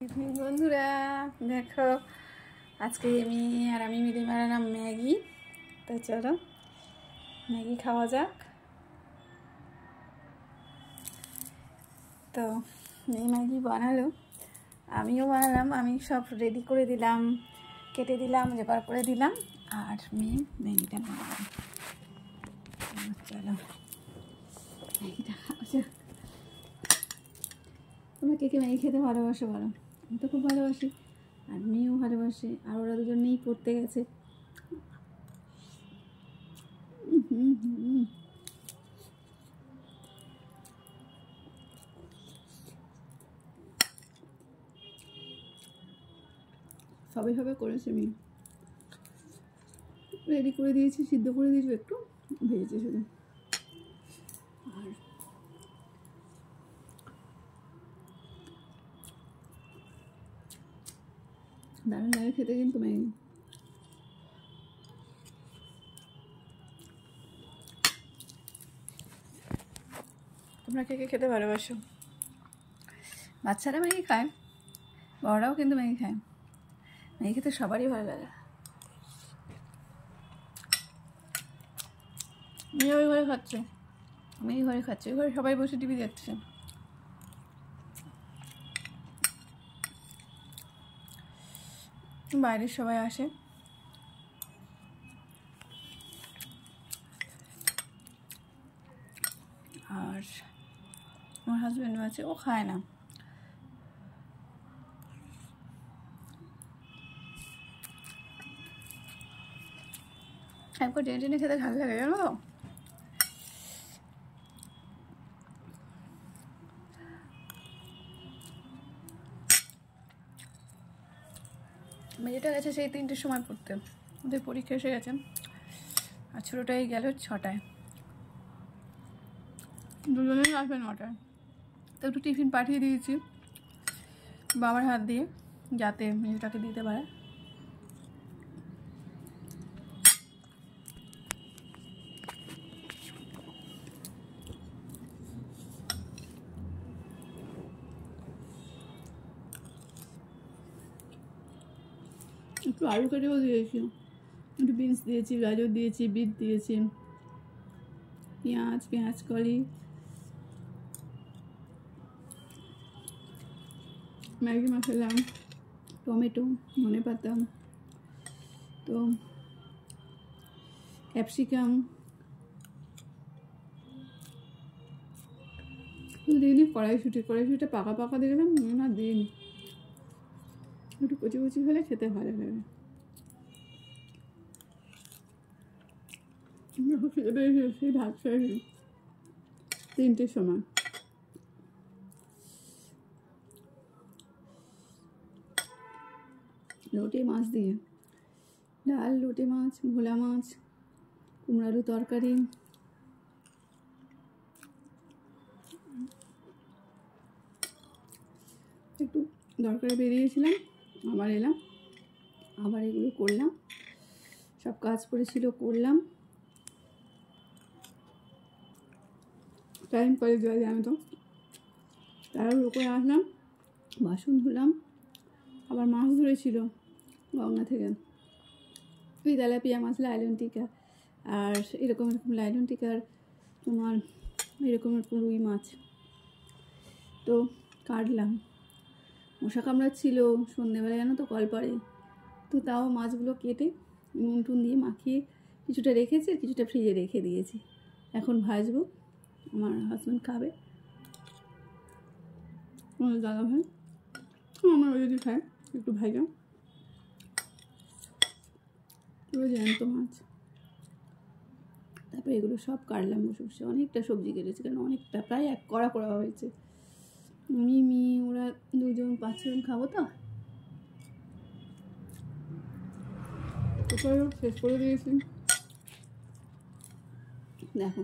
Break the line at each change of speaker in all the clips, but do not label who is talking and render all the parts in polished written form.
বন্ধুরা দেখো আজকে আমি মিলে বানালাম ম্যাগি। তো চলো ম্যাগি খাওয়া যাক। তো এই ম্যাগি বানালো, আমিও বানালাম। আমি সব রেডি করে দিলাম, কেটে দিলাম, জোগাড় করে দিলাম, আর ম্যাগিটা বানালাম। চলো ম্যাগিটা খাওয়া যাক। তোমরা কে কে ম্যাগি খেতে ভালোবাসো বলো? আমি তো খুব ভালোবাসি, আর মেয়েও ভালোবাসে, আর ওরা দুজনেই পড়তে গেছে। সবে সবে করেছে মেয়ে, রেডি করে দিয়েছি, সিদ্ধ করে দিয়েছি, একটু ভেজেছে শুধু। আর দারুণ লাগে খেতে কিন্তু ম্যাগি। তোমরা কে কে খেতে ভালোবাসো? বাচ্চারা ম্যাগি খায়, বড়রাও কিন্তু ম্যাগি খায়। ম্যাগি খেতে সবারই ভালো লাগে। মেয়ে ওই ঘরে খাচ্ছে, আমি এই ঘরে খাচ্ছি, ওই ঘরে সবাই বসে টিভি দেখছে। বাইরের সবাই আসে। আর আমার হাজব্যান্ডও আছে, ও খায় না। একবার টেনে টেনে খেতে ভালো লাগে জানো তো। মেয়েটা গেছে সেই 3টের সময় পড়তে, ওদের পরীক্ষা এসে গেছে। আর ছোটোটাই গেল 6টায়, দুজনেই আসবে 9টায়। তো একটু টিফিন পাঠিয়ে দিয়েছি বাবার হাত দিয়ে, যাতে মেয়েটাকে দিতে পারে। একটু আলু কেটেও দিয়েছি, একটু বিনস দিয়েছি, গাজর দিয়েছি, বিট দিয়েছি, পেঁয়াজ কলি, ম্যাগি মশলা, টমেটো, ধনেপাতা, তো ক্যাপসিকাম দিইনি। কড়াইশুঁটিটা পাকা পাকা দিয়ে দিলাম, না দিইনি। একটু কচি কচি হলে খেতে ভালো লাগে। সেই ভাত খাই 3টের সময়। লোটে মাছ দিয়ে ডাল, লোটে মাছ, ভোলা মাছ, কুমড়ো আলু তরকারি। একটু দরকারে বেরিয়েছিলাম, আবার এলাম, আবার এগুলো করলাম। সব কাজ পড়েছিল, করলাম। টাইম করে জল জানো তো, তাড়াহুড়ো করে আসলাম, বাসন ধুলাম, আবার মাছ ধরেছিল গঙ্গা থেকে, ওই তেলাপিয়া মাছ, লাইলন টিকা, আর এরকম লাইলন টিকার তোমার এরকম রুই মাছ। তো কাটলাম, মশা কামড়াচ্ছিল সন্ধ্যেবেলা জানো তো কলপাড়ে। তো তাও মাছগুলো কেটে নুন টুন দিয়ে মাখিয়ে কিছুটা রেখেছি, কিছুটা ফ্রিজে রেখে দিয়েছি। এখন ভাজবো, আমার হাজব্যান্ড খাবে, আমার দাদা ভাই, আমার ওই যদি খায় একটু ভাজা। পুরো জ্যান্ত মাছ। তারপরে এগুলো সব কাটলাম বসে বসে, অনেকটা সবজি কেটেছি, কারণ অনেকটা, প্রায় 1 কড়া করা হয়েছে। আমি মেয়ে ওরা 2জন 5জন খাবো তো। শেষ করে দিয়েছি। দেখো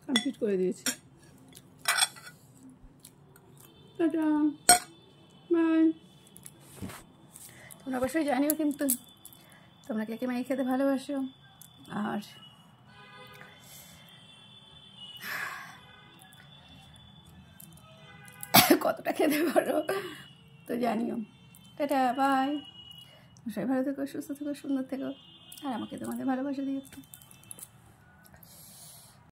কমপ্লিট করে দিয়েছি। Tata, bye. তো তোমরা অবশ্যই জানিও কিন্তু তোমরা কে কে ম্যাগি খেতে ভালোবাসো আর কতটা খেতে পারো তো জানিও। Tata, bye. সবাই ভালো থেকো, সুস্থ থেকো, সুন্দর থেকো, আর আমাকে তোমাদের ভালোবাসা দিও।